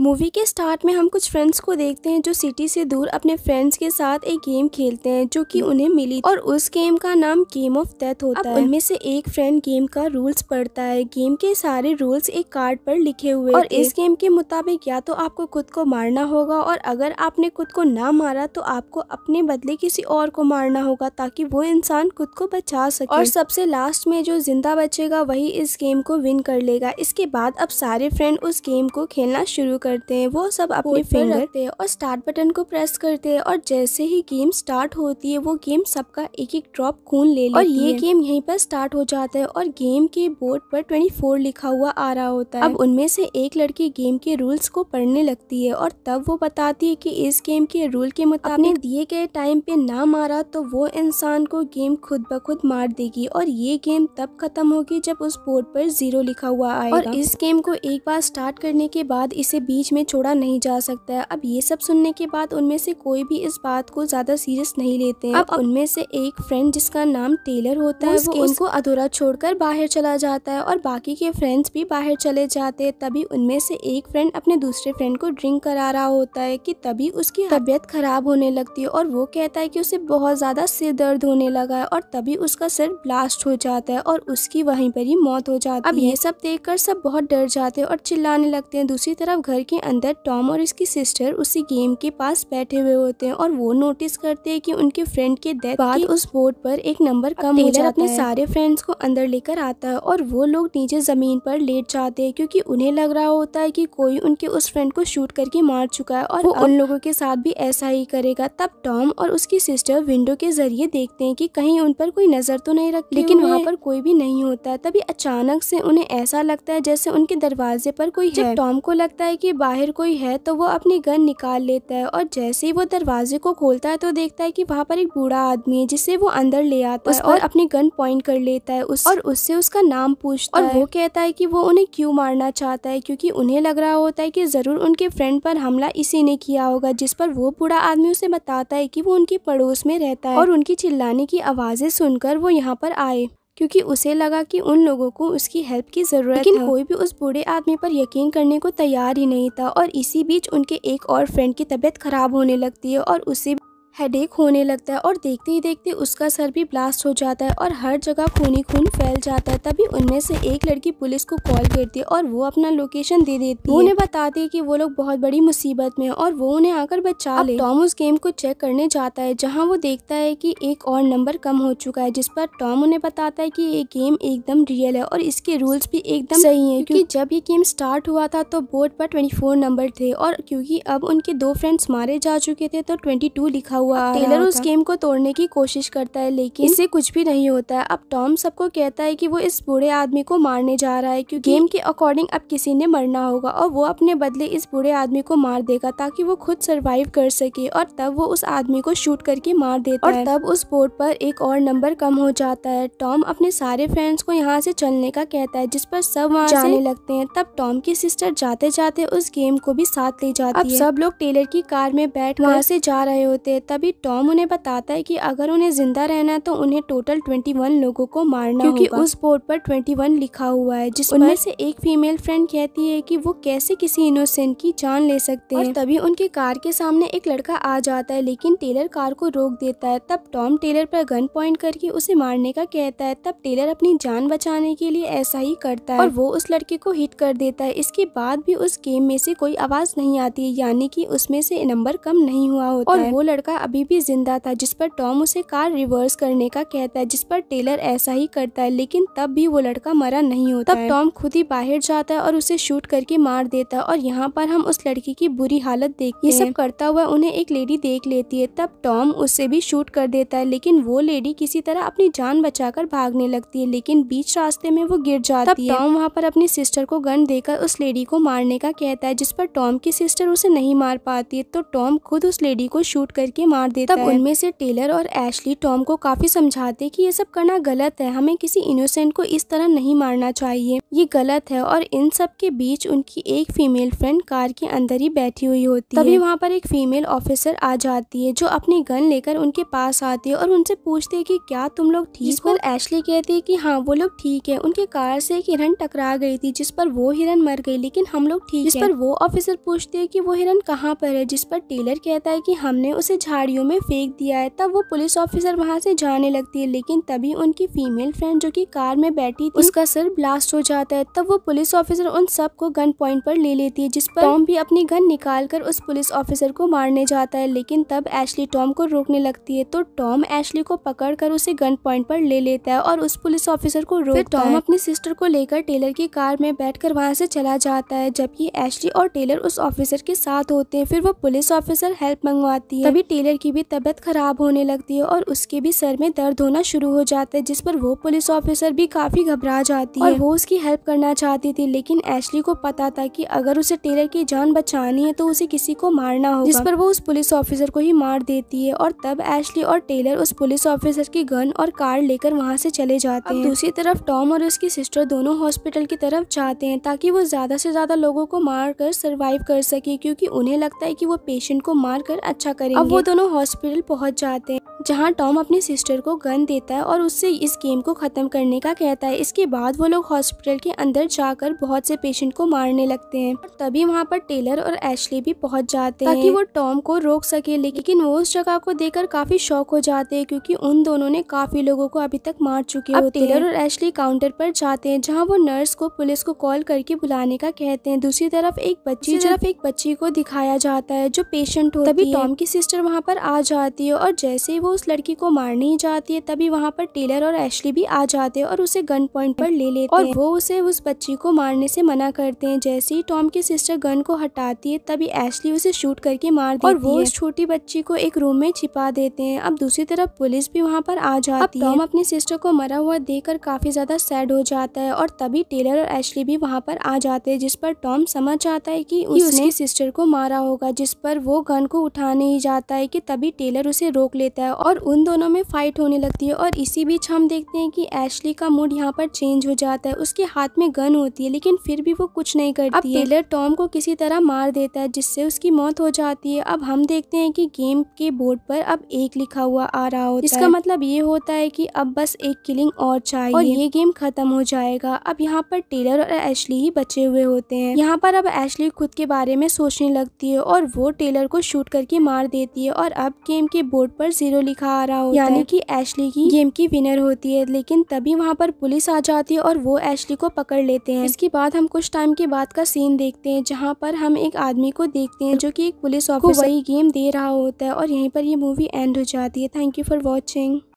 Movie के start में हम कुछ फ्रेंड्स को देखते हैं जो सिटी से दूर अपने फ्रेंड्स के साथ एक गेम खेलते हैं जो कि उन्हें मिली और उस गेम का नाम गेम ऑफ डेथ होता है। उनमें से एक फ्रेंड गेम का रूल्स पढ़ता है। गेम के सारे रूल्स एक कार्ड पर लिखे हुए और इस गेम के मुताबिक या तो आपको खुद को मारना होगा और अगर आपने खुद को ना मारा तो आपको अपने बदले किसी और को मारना होगा ताकि वो इंसान खुद को बचा सके और सबसे लास्ट में जो जिंदा बचेगा वही इस गेम को विन कर लेगा। इसके बाद अब सारे फ्रेंड उस गेम को खेलना शुरू करते हैं। वो सब अपने फिंगर रखते हैं और स्टार्ट बटन को प्रेस करते हैं और जैसे ही गेम स्टार्ट होती है वो गेम सबका एक एक ड्रॉप खून ले लेती है और ये गेम यहीं पर स्टार्ट हो जाता है और गेम के बोर्ड पर 24 लिखा हुआ आ रहा होता है। अब उनमें से एक लड़की गेम के रूल्स को पढ़ने लगती है और तब वो बताती है कि इस गेम के रूल के मुताबिक दिए गए टाइम पे ना मारा तो वो इंसान को गेम खुद ब खुद मार देगी और ये गेम तब खत्म होगी जब उस बोर्ड पर 0 लिखा हुआ आएगा और इस गेम को एक बार स्टार्ट करने के बाद इसे बीच में छोड़ा नहीं जा सकता है। अब ये सब सुनने के बाद उनमें से कोई भी इस बात को ज्यादा सीरियस नहीं लेते हैं। अब उनमें से एक फ्रेंड जिसका नाम टेलर होता है वो गेम को अधूरा छोड़कर बाहर चला जाता है और बाकी के फ्रेंड्स भी बाहर चले जाते हैं। तभी उनमें से एक फ्रेंड अपने दूसरे फ्रेंड को ड्रिंक करा रहा होता है कि तभी उसकी तबीयत खराब होने लगती है और वो कहता है कि उसे बहुत ज्यादा सिर दर्द होने लगा है और तभी उसका सिर ब्लास्ट हो जाता है और उसकी वहीं पर ही मौत हो जाती है। अब ये सब देखकर सब बहुत डर जाते हैं और चिल्लाने लगते हैं। दूसरी तरफ घर के अंदर टॉम और इसकी सिस्टर उसी गेम के पास बैठे हुए होते हैं और वो नोटिस करते हैं कि उनके फ्रेंड के डेथ बाद उस बोर्ड पर एक नंबर कम हो जाता है। अपने सारे फ्रेंड्स को अंदर लेकर आता है और वो लोग नीचे जमीन पर लेट जाते हैं क्योंकि उन्हें लग रहा होता है कि कोई उनके उस फ्रेंड को शूट करके मार चुका है और वो उन लोगों के साथ भी ऐसा ही करेगा। तब टॉम और उसकी सिस्टर विंडो के जरिए देखते हैं कि कहीं उन पर कोई नजर तो नहीं रखती, लेकिन वहाँ पर कोई भी नहीं होता है। तभी अचानक से उन्हें ऐसा लगता है जैसे उनके दरवाजे पर कोई है। जब टॉम को लगता है कि बाहर कोई है तो वो अपनी गन निकाल लेता है और जैसे ही वो दरवाजे को खोलता है तो देखता है कि वहाँ पर एक बूढ़ा आदमी है जिसे वो अंदर ले आता है और अपनी गन पॉइंट कर लेता है और उससे उसका नाम पूछता है और वो कहता है कि वो उन्हें क्यों मारना चाहता है क्योंकि उन्हें लग रहा होता है कि जरूर उनके फ्रेंड पर हमला इसी ने किया होगा। जिस पर वो बूढ़ा आदमी उसे बताता है कि वो उनके पड़ोस में रहता है और उनकी चिल्लाने की आवाजें सुनकर वो यहाँ पर आए क्योंकि उसे लगा कि उन लोगों को उसकी हेल्प की जरूरत है। लेकिन कोई भी उस बूढ़े आदमी पर यकीन करने को तैयार ही नहीं था और इसी बीच उनके एक और फ्रेंड की तबीयत खराब होने लगती है और उसे हेडेक होने लगता है और देखते ही देखते उसका सर भी ब्लास्ट हो जाता है और हर जगह खून ही खून फैल जाता है। तभी उनमें से एक लड़की पुलिस को कॉल करती है और वो अपना लोकेशन दे देती है। वो उन्हें बताती है कि वो लोग बहुत बड़ी मुसीबत में है और वो उन्हें आकर बचा ले। टॉम उस गेम को चेक करने जाता है जहाँ वो देखता है कि एक और नंबर कम हो चुका है, जिस पर टॉम उन्हें बताता है कि ये गेम एकदम रियल है और इसके रूल्स भी एकदम सही है क्योंकि जब ये गेम स्टार्ट हुआ था तो बोर्ड पर 24 नंबर थे और क्योंकि अब उनके 2 फ्रेंड्स मारे जा चुके थे तो 22 लिखा टेलर उस गेम को तोड़ने की कोशिश करता है लेकिन इससे कुछ भी नहीं होता है। अब टॉम सबको कहता है कि वो इस बूढ़े आदमी को मारने जा रहा है क्योंकि गेम के अकॉर्डिंग अब किसी ने मरना होगा और वो अपने बदले इस बूढ़े आदमी को मार देगा ताकि वो खुद सरवाइव कर सके और तब वो उस आदमी को शूट करके मार देता है। तब उस बोर्ड पर एक और नंबर कम हो जाता है। टॉम अपने सारे फ्रेंड्स को यहाँ से चलने का कहता है जिस पर सब वहाँ जाने लगते हैं। तब टॉम की सिस्टर जाते जाते उस गेम को भी साथ ले जाती है। अब सब लोग टेलर की कार में बैठ वहाँ से जा रहे होते हैं। तभी टॉम उन्हें बताता है कि अगर उन्हें जिंदा रहना है तो उन्हें टोटल 21 लोगों को मारना होगा क्योंकि उस बोर्ड पर 21 लिखा हुआ है। जिसमें से एक फीमेल फ्रेंड कहती है कि वो कैसे किसी इनोसेंट की जान ले सकते हैं और तभी उनके कार के सामने एक लड़का आ जाता है लेकिन टेलर कार को रोक देता है। तब टॉम टेलर पर गन पॉइंट करके उसे मारने का कहता है। तब टेलर अपनी जान बचाने के लिए ऐसा ही करता है और वो उस लड़के को हिट कर देता है। इसके बाद भी उस गेम में से कोई आवाज नहीं आती यानी कि उसमें से नंबर कम नहीं हुआ होता और वो लड़का अभी भी जिंदा था। जिस पर टॉम उसे कार रिवर्स करने का कहता है जिस पर टेलर ऐसा ही करता है लेकिन तब भी वो लड़का मरा नहीं होता। तब टॉम खुद ही बाहर जाता है और उसे शूट करके मार देता है और यहाँ पर हम उस लड़की की बुरी हालत देखते हैं। ये सब करता हुआ उन्हें एक लेडी देख लेती है। तब टॉम उसे भी शूट कर देता है लेकिन वो लेडी किसी तरह अपनी जान बचाकर भागने लगती है लेकिन बीच रास्ते में वो गिर जाती है। तब टॉम वहाँ पर अपनी सिस्टर को गन देकर उस लेडी को मारने का कहता है जिस पर टॉम की सिस्टर उसे नहीं मार पाती है तो टॉम खुद उस लेडी को शूट करके मार देता है। तब उनमें से टेलर और एशली टॉम को काफी समझाते कि ये सब करना गलत है, हमें किसी इनोसेंट को इस तरह नहीं मारना चाहिए, ये गलत है। और इन सब के बीच उनकी एक फीमेल फ्रेंड कार के अंदर ही बैठी हुई होती है। तभी वहाँ पर एक फीमेल ऑफिसर आ जाती है जो अपनी गन लेकर उनके पास आती है और उनसे पूछती है कि क्या तुम लोग ठीक हो। एशली कहती है कि हाँ वो लोग ठीक है, उनके कार से एक हिरन टकरा गई थी जिस पर वो हिरन मर गई, लेकिन हम लोग ठीक है। जिस पर वो ऑफिसर पूछते है कि वो हिरन कहाँ पर है, जिस पर टेलर कहता है कि हमने उसे झाड़ियों में फेंक दिया है। तब वो पुलिस ऑफिसर वहाँ से जाने लगती है, लेकिन तभी उनकी फीमेल फ्रेंड जो कि कार में बैठी थी उसका सर ब्लास्ट हो जाता है। तब वो पुलिस ऑफिसर उन सबको गन पॉइंट पर ले लेती है, जिस पर टॉम भी अपनी गन निकाल कर उस पुलिस ऑफिसर को मारने जाता है, लेकिन तब एशली टॉम को रोकने लगती है। तो टॉम एशली को पकड़कर उसे गन पॉइंट पर ले लेता है और उस पुलिस ऑफिसर को रोकता है। टॉम अपनी सिस्टर को लेकर टेलर की कार में बैठकर वहां से चला जाता है, जबकि एशली और टेलर उस ऑफिसर के साथ होते हैं। फिर वो पुलिस ऑफिसर हेल्प मंगवाती है। तभी टेलर की भी तबीयत खराब होने लगती है और उसके भी सर में दर्द होना शुरू हो जाता है, जिस पर वो पुलिस ऑफिसर भी काफी घबरा जाती है और वो उसकी हेल्प करना चाहती थी, लेकिन एशली को पता था कि अगर उसे टेलर की जान बचानी है तो उसे किसी को मारना होगा, जिस पर वो उस पुलिस ऑफिसर को ही मार देती है। और तब एशली और टेलर उस पुलिस ऑफिसर की गन और कार लेकर वहां से चले जाते हैं। दूसरी तरफ टॉम और उसकी सिस्टर दोनों हॉस्पिटल की तरफ जाते हैं ताकि वो ज्यादा से ज्यादा लोगों को मार कर सर्वाइव कर सके, क्योंकि उन्हें लगता है कि वो पेशेंट को मार कर अच्छा करेंगे। अब वो दोनों हॉस्पिटल पहुंच जाते हैं जहां टॉम अपनी सिस्टर को गन देता है और उससे इस गेम को खत्म करने का कहता है। इसके बाद वो लोग हॉस्पिटल के अंदर जाकर बहुत से पेशेंट को मारने लगते हैं और तभी वहां पर टेलर और एशली भी पहुंच जाते हैं ताकि वो टॉम को रोक सके, लेकिन वो उस जगह को देखकर काफी शॉक हो जाते हैं क्योंकि उन दोनों ने काफी लोगों को अभी तक मार चुके होते हैं। टेलर और एशली काउंटर पर जाते हैं जहाँ वो नर्स को पुलिस को कॉल करके बुलाने का कहते हैं। दूसरी तरफ एक बच्ची को दिखाया जाता है जो पेशेंट होती है। तभी टॉम की सिस्टर वहाँ पर आ जाती है और जैसे ही वो उस लड़की को मारने ही जाती है तभी वहाँ पर टेलर और एशली भी आ जाते हैं और उसे गन पॉइंट पर ले लेते हैं और वो उसे उस बच्ची को मारने से मना करते हैं। जैसे ही टॉम की सिस्टर गन को हटाती है तभी एशली उसे शूट करके मार देती है और वो उस छोटी बच्ची को एक रूम में छिपा देते हैं। अब दूसरी तरफ पुलिस भी वहाँ पर आ जाती है। टॉम अपनी सिस्टर को मरा हुआ देखकर काफी ज्यादा सैड हो जाता है और तभी टेलर और एशली भी वहाँ पर आ जाते हैं, जिस पर टॉम समझ जाता है कि उसने सिस्टर को मारा होगा, जिस पर वो गन को उठाने ही जाता है कि तभी टेलर उसे रोक लेता है और उन दोनों में फाइट होने लगती है। और इसी बीच हम देखते हैं कि एशली का मूड यहाँ पर चेंज हो जाता है, उसके हाथ में गन होती है लेकिन फिर भी वो कुछ नहीं करती है। अब टेलर टॉम को किसी तरह मार देता है जिससे उसकी मौत हो जाती है। अब हम देखते हैं कि गेम के बोर्ड पर अब 1 लिखा हुआ आ रहा होता है, इसका मतलब ये होता है कि अब बस एक किलिंग और चाहिए और ये गेम खत्म हो जाएगा। अब यहाँ पर टेलर और एशली ही बचे हुए होते हैं। यहाँ पर अब एशली खुद के बारे में सोचने लगती है और वो टेलर को शूट करके मार देती है और अब गेम के बोर्ड पर 0 लिखा आ रहा होता है, यानी कि एशली ही गेम की विनर होती है। लेकिन तभी वहाँ पर पुलिस आ जाती है और वो एशली को पकड़ लेते हैं। इसके बाद हम कुछ टाइम के बाद का सीन देखते हैं जहाँ पर हम एक आदमी को देखते हैं जो कि एक पुलिस ऑफिसर वही गेम दे रहा होता है और यहीं पर ये मूवी एंड हो जाती है। Thank you for watching.